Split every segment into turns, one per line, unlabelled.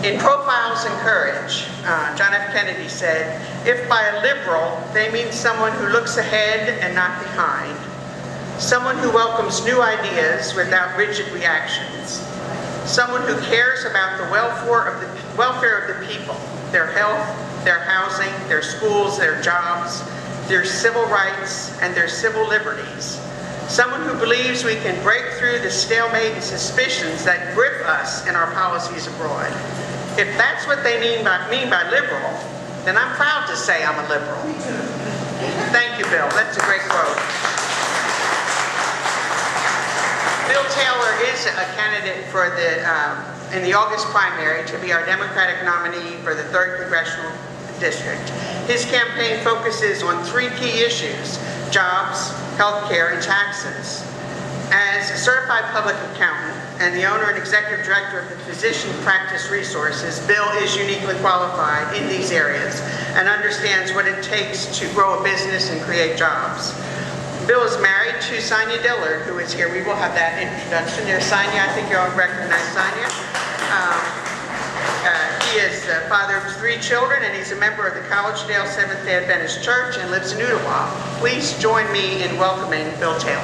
In Profiles in Courage, John F. Kennedy said, "If by a liberal they mean someone who looks ahead and not behind, someone who welcomes new ideas without rigid reactions, someone who cares about the welfare of the people, their health, their housing, their schools, their jobs, their civil rights, and their civil liberties, someone who believes we can break through the stalemate and suspicions that grip us in our policies abroad. If that's what they mean by liberal, then I'm proud to say I'm a liberal." Thank you, Bill. That's a great quote. Bill Taylor is a candidate for in the August primary to be our Democratic nominee for the 3rd Congressional District. His campaign focuses on 3 key issues: jobs, health care, and taxes. As a certified public accountant and the owner and executive director of the Physician Practice Resources, Bill is uniquely qualified in these areas and understands what it takes to grow a business and create jobs. Bill is married to Sonia Dillard, who is here. We will have that introduction. There's Sonia. I think you all recognize Sonia. He is the father of 3 children, and he's a member of the Collegedale Seventh-day Adventist Church and lives in Ottawa. Please join me in welcoming Bill Taylor.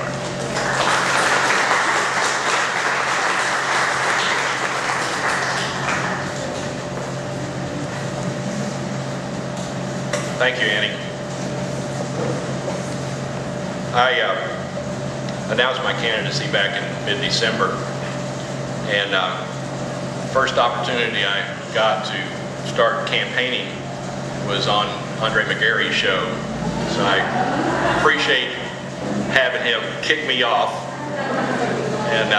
Thank you, Annie. I announced my candidacy back in mid-December, and first opportunity I got to start campaigning was on Andre McGarry's show. So I appreciate having him kick me off, and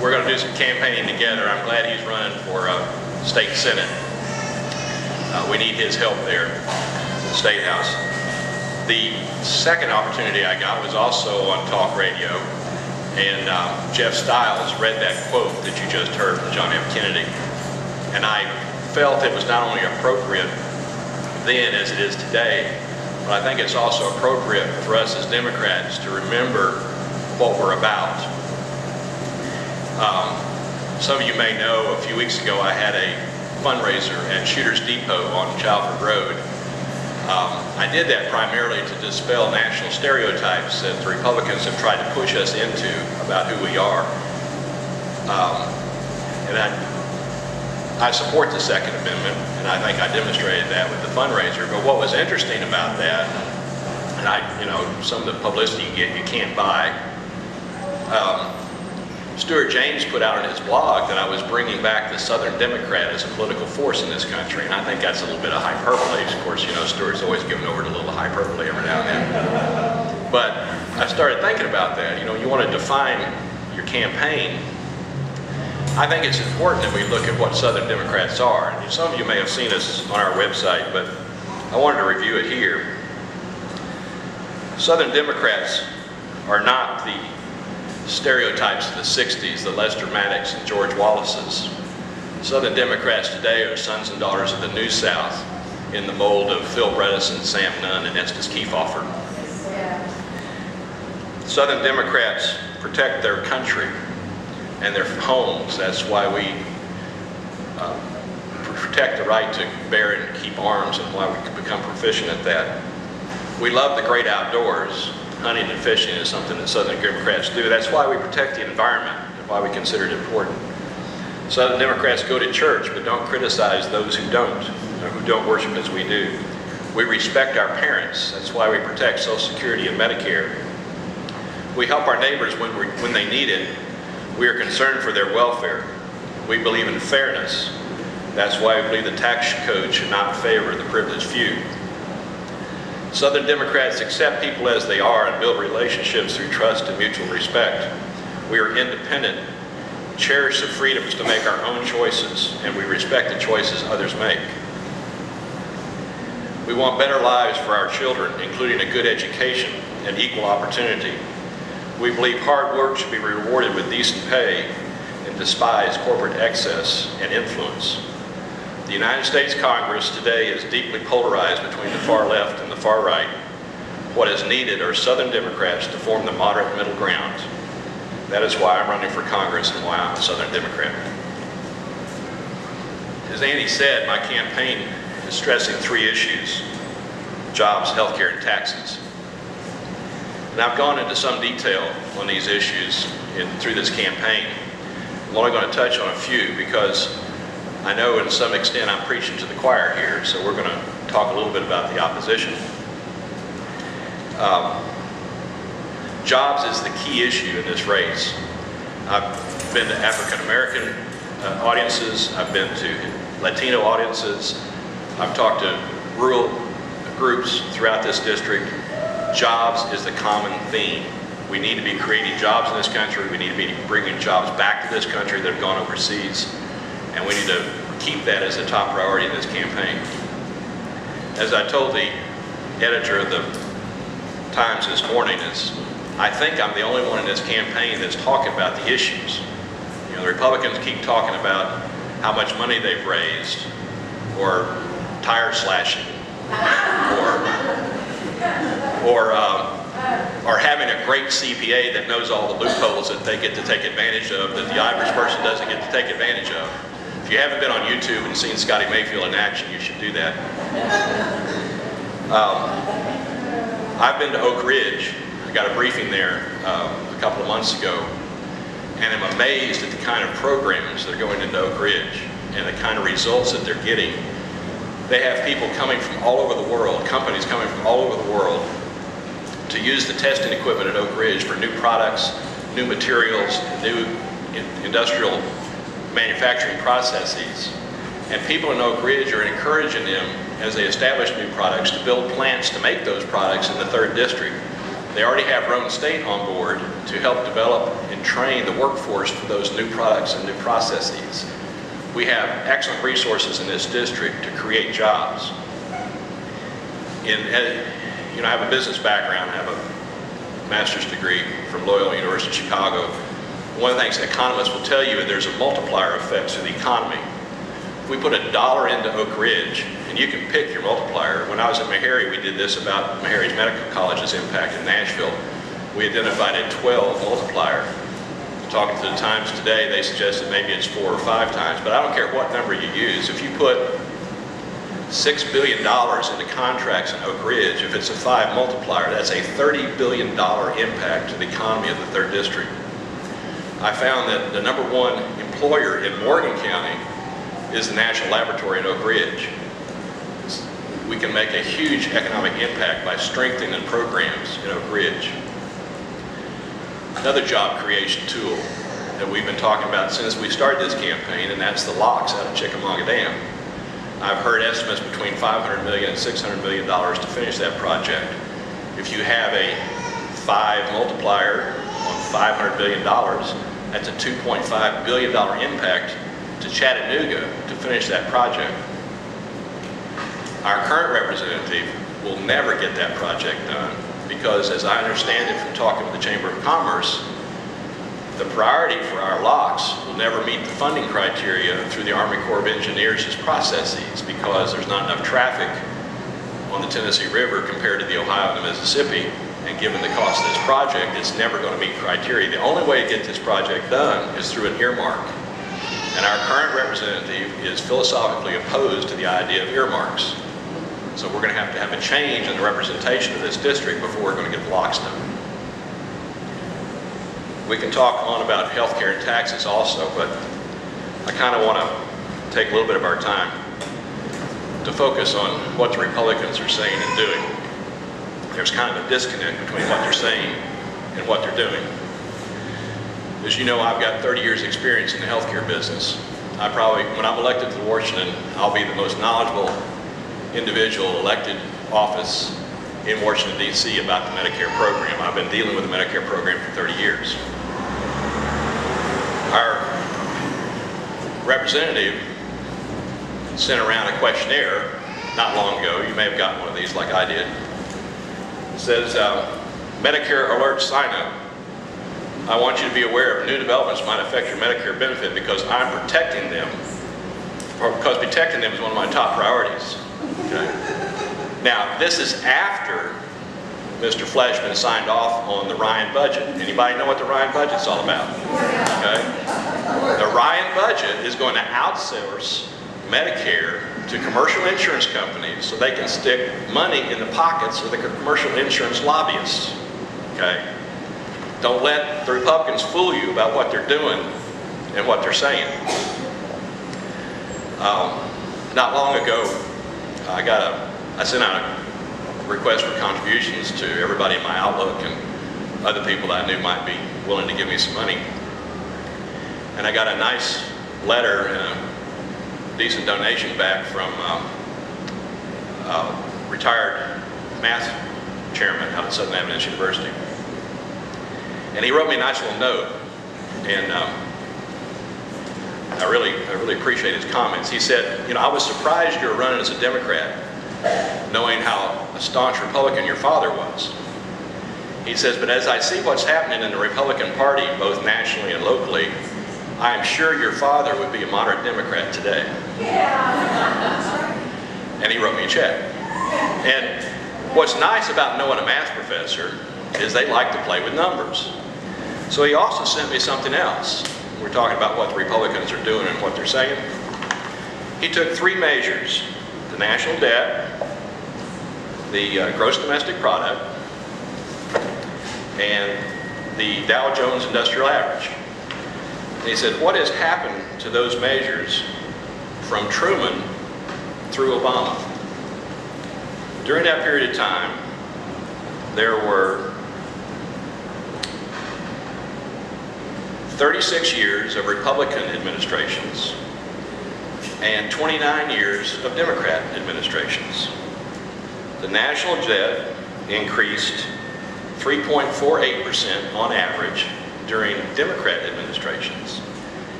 we're going to do some campaigning together. I'm glad he's running for state senate. We need his help there in the State House. The second opportunity I got was also on talk radio, and Jeff Stiles read that quote that you just heard from John F. Kennedy, and I felt it was not only appropriate then as it is today, but I think it's also appropriate for us as Democrats to remember what we're about. Some of you may know a few weeks ago I had a fundraiser at Shooters Depot on Chalford Road. I did that primarily to dispel national stereotypes that the Republicans have tried to push us into about who we are. And I support the Second Amendment, and I think I demonstrated that with the fundraiser. But what was interesting about that, and some of the publicity you get, you can't buy. Stuart James put out on his blog that I was bringing back the Southern Democrat as a political force in this country, and I think that's a little bit of hyperbole. Of course, Stuart's always given over to a little hyperbole every now and then. But I started thinking about that. You want to define your campaign. I think it's important that we look at what Southern Democrats are. And some of you may have seen this on our website, but I wanted to review it here. Southern Democrats are not the stereotypes of the 60s, the Lester Maddocks and George Wallaces. Southern Democrats today are sons and daughters of the New South in the mold of Phil Bredesen, Sam Nunn, and Estes Kefauver. Southern Democrats protect their country and their homes. That's why we protect the right to bear and keep arms, and why we become proficient at that. We love the great outdoors. Hunting and fishing is something that Southern Democrats do. That's why we protect the environment and why we consider it important. Southern Democrats go to church but don't criticize those who don't, or who don't worship as we do. We respect our parents. That's why we protect Social Security and Medicare. We help our neighbors when they need it. We are concerned for their welfare. We believe in fairness. That's why we believe the tax code should not favor the privileged few. Southern Democrats accept people as they are and build relationships through trust and mutual respect. We are independent, cherish the freedoms to make our own choices, and we respect the choices others make. We want better lives for our children, including a good education and equal opportunity. We believe hard work should be rewarded with decent pay and despise corporate excess and influence. The United States Congress today is deeply polarized between the far left and the far right. What is needed are Southern Democrats to form the moderate middle ground. That is why I'm running for Congress and why I'm a Southern Democrat. as Andy said, my campaign is stressing three issues: jobs, healthcare, and taxes. And I've gone into some detail on these issues through this campaign. I'm only going to touch on a few because I know in some extent I'm preaching to the choir here, so we're going to talk a little bit about the opposition. Jobs is the key issue in this race. I've been to African American audiences, I've been to Latino audiences, I've talked to rural groups throughout this district. Jobs is the common theme. We need to be creating jobs in this country, we need to be bringing jobs back to this country that have gone overseas, and we need to keep that as a top priority in this campaign. As I told the editor of the Times this morning, I think I'm the only one in this campaign that's talking about the issues. You know, the Republicans keep talking about how much money they've raised, or tire slashing, or having a great CPA that knows all the loopholes that they get to take advantage of that the average person doesn't get to take advantage of. If you haven't been on YouTube and seen Scotty Mayfield in action, you should do that. I've been to Oak Ridge. I got a briefing there a couple of months ago, and I'm amazed at the kind of programs that are going into Oak Ridge and the kind of results that they're getting. They have people coming from all over the world, companies coming from all over the world, to use the testing equipment at Oak Ridge for new products, new materials, new industrial manufacturing processes. And people in Oak Ridge are encouraging them, as they establish new products, to build plants to make those products in the 3rd District. They already have Roane State on board to help develop and train the workforce for those new products and new processes. We have excellent resources in this district to create jobs. You know, I have a business background. I have a master's degree from Loyola University of Chicago. One of the things economists will tell you is there's a multiplier effect to the economy. If we put $1 into Oak Ridge, and you can pick your multiplier. When I was at Meharry, we did this about Meharry's Medical College's impact in Nashville. We identified a 12 multiplier. Talking to the Times today, they suggested maybe it's 4 or 5 times, but I don't care what number you use. If you put $6 billion into contracts in Oak Ridge, if it's a 5 multiplier, that's a $30 billion impact to the economy of the 3rd District. I found that the #1 employer in Morgan County is the National Laboratory in Oak Ridge. We can make a huge economic impact by strengthening programs in Oak Ridge. Another job creation tool that we've been talking about since we started this campaign, and that's the locks out of Chickamauga Dam. I've heard estimates between $500 million and $600 million to finish that project. If you have a 5 multiplier on $500 billion, that's a $2.5 billion impact to Chattanooga to finish that project. Our current representative will never get that project done because, as I understand it from talking with the Chamber of Commerce, the priority for our locks will never meet the funding criteria through the Army Corps of Engineers' processes because there's not enough traffic on the Tennessee River compared to the Ohio and the Mississippi, and given the cost of this project, it's never going to meet criteria. The only way to get this project done is through an earmark. And our current representative is philosophically opposed to the idea of earmarks. So we're going to have a change in the representation of this district before we're going to get the locks done. We can talk on about healthcare and taxes also, but I kind of want to take a little bit of our time to focus on what the Republicans are saying and doing. There's kind of a disconnect between what they're saying and what they're doing. As you know, I've got 30 years experience in the healthcare business. When I'm elected to Washington, I'll be the most knowledgeable individual elected office in Washington, D.C. about the Medicare program. I've been dealing with the Medicare program for 30 years. Our representative sent around a questionnaire not long ago. You may have gotten one of these like I did. It says, Medicare alert sign up. I want you to be aware of new developments might affect your Medicare benefit because I'm protecting them, or because protecting them is one of my top priorities. Okay? Now, this is after Mr. Fleshman signed off on the Ryan budget. Anybody know what the Ryan budget's all about? Okay? The Ryan budget is going to outsource Medicare to commercial insurance companies so they can stick money in the pockets of the commercial insurance lobbyists, okay? Don't let the Republicans fool you about what they're doing and what they're saying. Not long ago, I sent out a request for contributions to everybody in my Outlook and other people that I knew might be willing to give me some money. And I got a nice letter and a decent donation back from a retired math chairman out at Southern Adventist University. And he wrote me a nice little note, and I really appreciate his comments. He said, you know, I was surprised you were running as a Democrat, knowing how a staunch Republican your father was. He says, but as I see what's happening in the Republican Party, both nationally and locally, I am sure your father would be a moderate Democrat today. And he wrote me a check. And what's nice about knowing a math professor is they like to play with numbers. So he also sent me something else. We're talking about what the Republicans are doing and what they're saying. He took 3 measures: the national debt, the gross domestic product, and the Dow Jones Industrial Average. And he said, what has happened to those measures from Truman through Obama? During that period of time, there were 36 years of Republican administrations and 29 years of Democrat administrations. The national debt increased 3.48% on average during Democrat administrations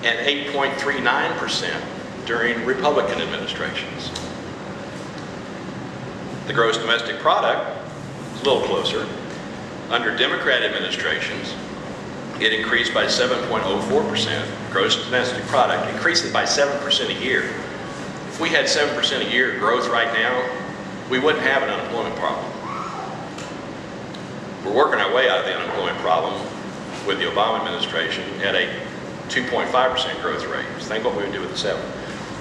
and 8.39% during Republican administrations. The gross domestic product is a little closer. Under Democrat administrations, it increased by 7.04%. Gross domestic product increasing by 7% a year. If we had 7% a year growth right now, we wouldn't have an unemployment problem. We're working our way out of the unemployment problem with the Obama administration at a 2.5% growth rate. So think what we would do with the 7.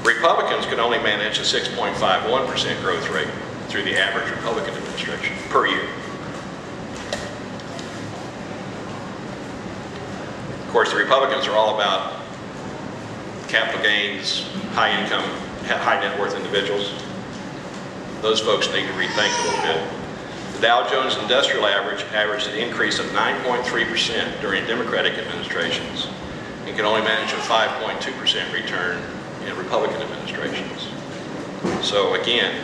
Republicans could only manage a 6.51% growth rate through the average Republican administration per year. Of course, the Republicans are all about capital gains, high income, high net worth individuals. Those folks need to rethink a little bit. The Dow Jones Industrial Average averaged an increase of 9.3% during Democratic administrations and can only manage a 5.2% return in Republican administrations. So again,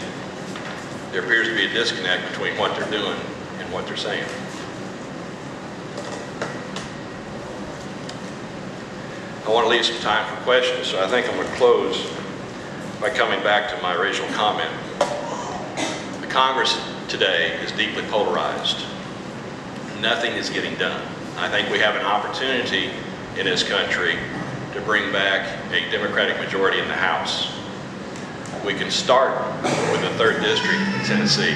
there appears to be a disconnect between what they're doing and what they're saying. I want to leave some time for questions, so I think I'm going to close by coming back to my original comment. The Congress today is deeply polarized. Nothing is getting done. I think we have an opportunity in this country to bring back a Democratic majority in the House. We can start with the 3rd District in Tennessee.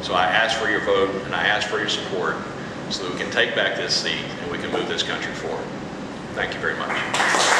So I ask for your vote and I ask for your support so that we can take back this seat and we can move this country forward. Thank you very much.